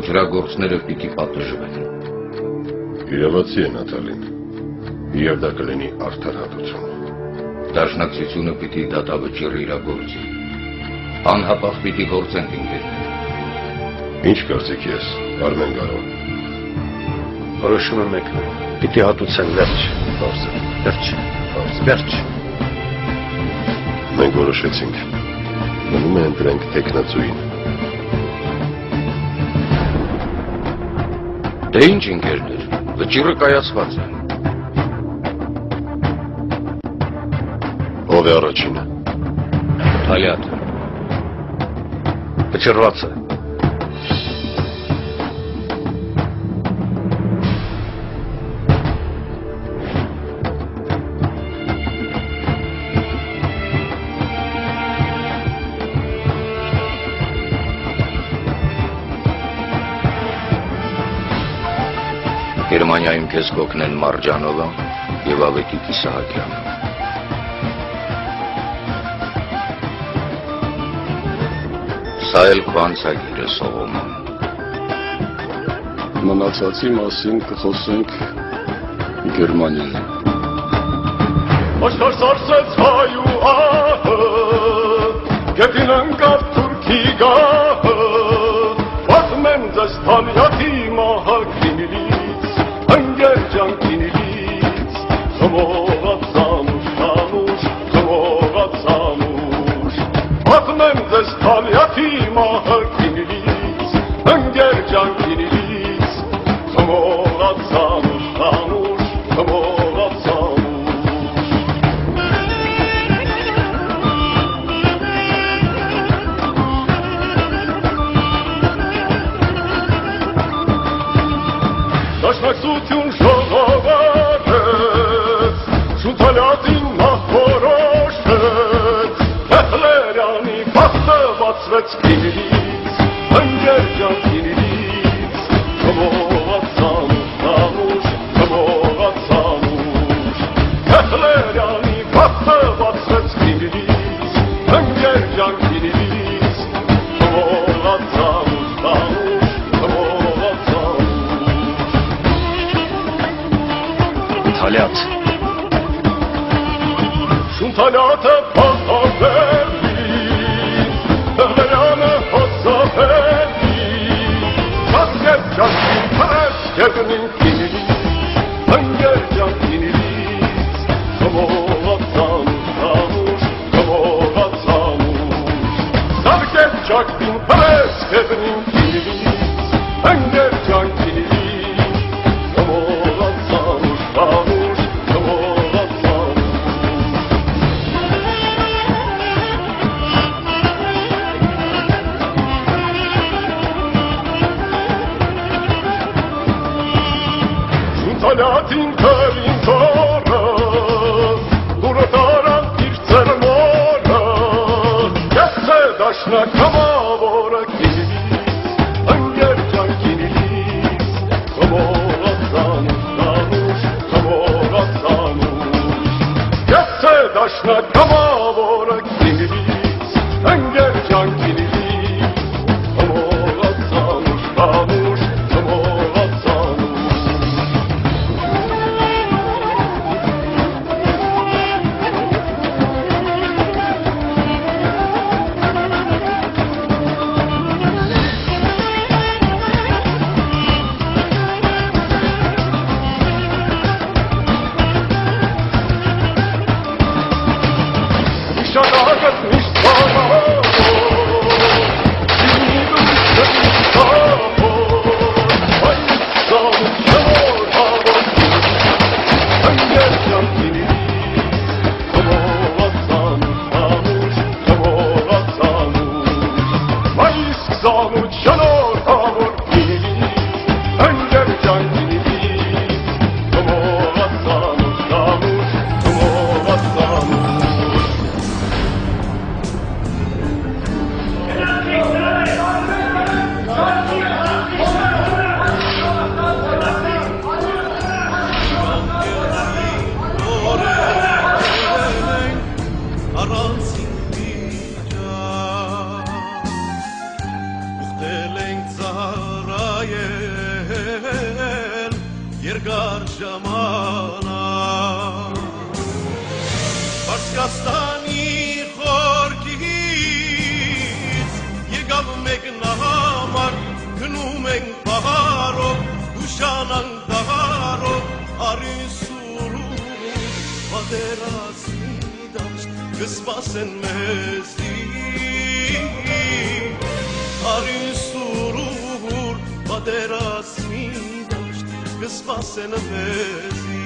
ոչրագործները պիտի պատժվեն։ Իրավացի է Նատալին, և դա կլինի արդար հատուցում։ Դաշնակցությունը պիտի դատավճիռ իրագործի։ Անհապաղ պիտի գործենք ինքերներ։ Ինչ կարծիք ես, Արմեն Գարոն։ Որոշումը մեկն է, պիտի հատուցեն վերջ, վերջ։ Մենք որոշեցինք, մնում է ընտրենք թեկնածուին։ Դե ինչ ինքերներ, վճիռը կայացված է։ Ով է առաջինը։ Թալյատը։ Վճռված է։ Գերմանիայում քեզ կօգնեն Մարջանովը և Ավետիք Իսահակյանը։ Սա էլ քո անցագիրը, Սողոմոն։ Մնացածի մասին կխոսենք Գերմանիայում։ Աշխարհ սարսեց հայ ու ահը, գետին ընկավ թուրքի գահը, պատմեմ ձեզ Թալյատի մահագինից, ընկեր ջանքինից, խմողած անուշ, խմողած անուշ, պատմեմ ձեզ Թալյատի մահագինից, ընկեր ջանքինից, խմողած անուշ, խմողած անուշ։ Դաշնակցություն ժողովարեց, Շունթալյատին նախորոշեց, Բեխլերյանի բախտը բացվեց կինից, ընկեր ջանքինից, խմողած անուշ, խմողած անուշ, Բեխլերյանի բախտը բացվեց կինից, ընկեր ջանքինից, խմողած անուշ, խմողած անուշ։ Թալյատ։ Շունթալյատը փոխավերի, Բեխլերյանը հոսավերի, Կասկեր ջանքին պրես գերնին կինից, ընկեր ջանքինից, խմողած անուշ, խմողած անուշ, Սարկեր ջանքին պրես գերնին կինից, ընկեր ջանքինից, խմողած անուշ, խմողած անուշ։ Շունթալյատին կրին թորը, դուրը տարան իր ծերմորը, ես է դաշնակ համավորը կինից, ընկեր ջանքինից, խմողած անուշ, խմողած անուշ, ես է դաշնակ համավորը կինից, ընկեր ջանքինից, խմողած անուշ, խմողած անուշ։ նայել երկար ժամանակ Պարսկաստանի խորքից եկավ մեկնահամար գնում ենք բահարով ուշանանք դահարով արին սուրում պատերազմի դաշտ կսպասեն մեզի արին սուրում պատերազմի դաշտ կսպասեն մեզի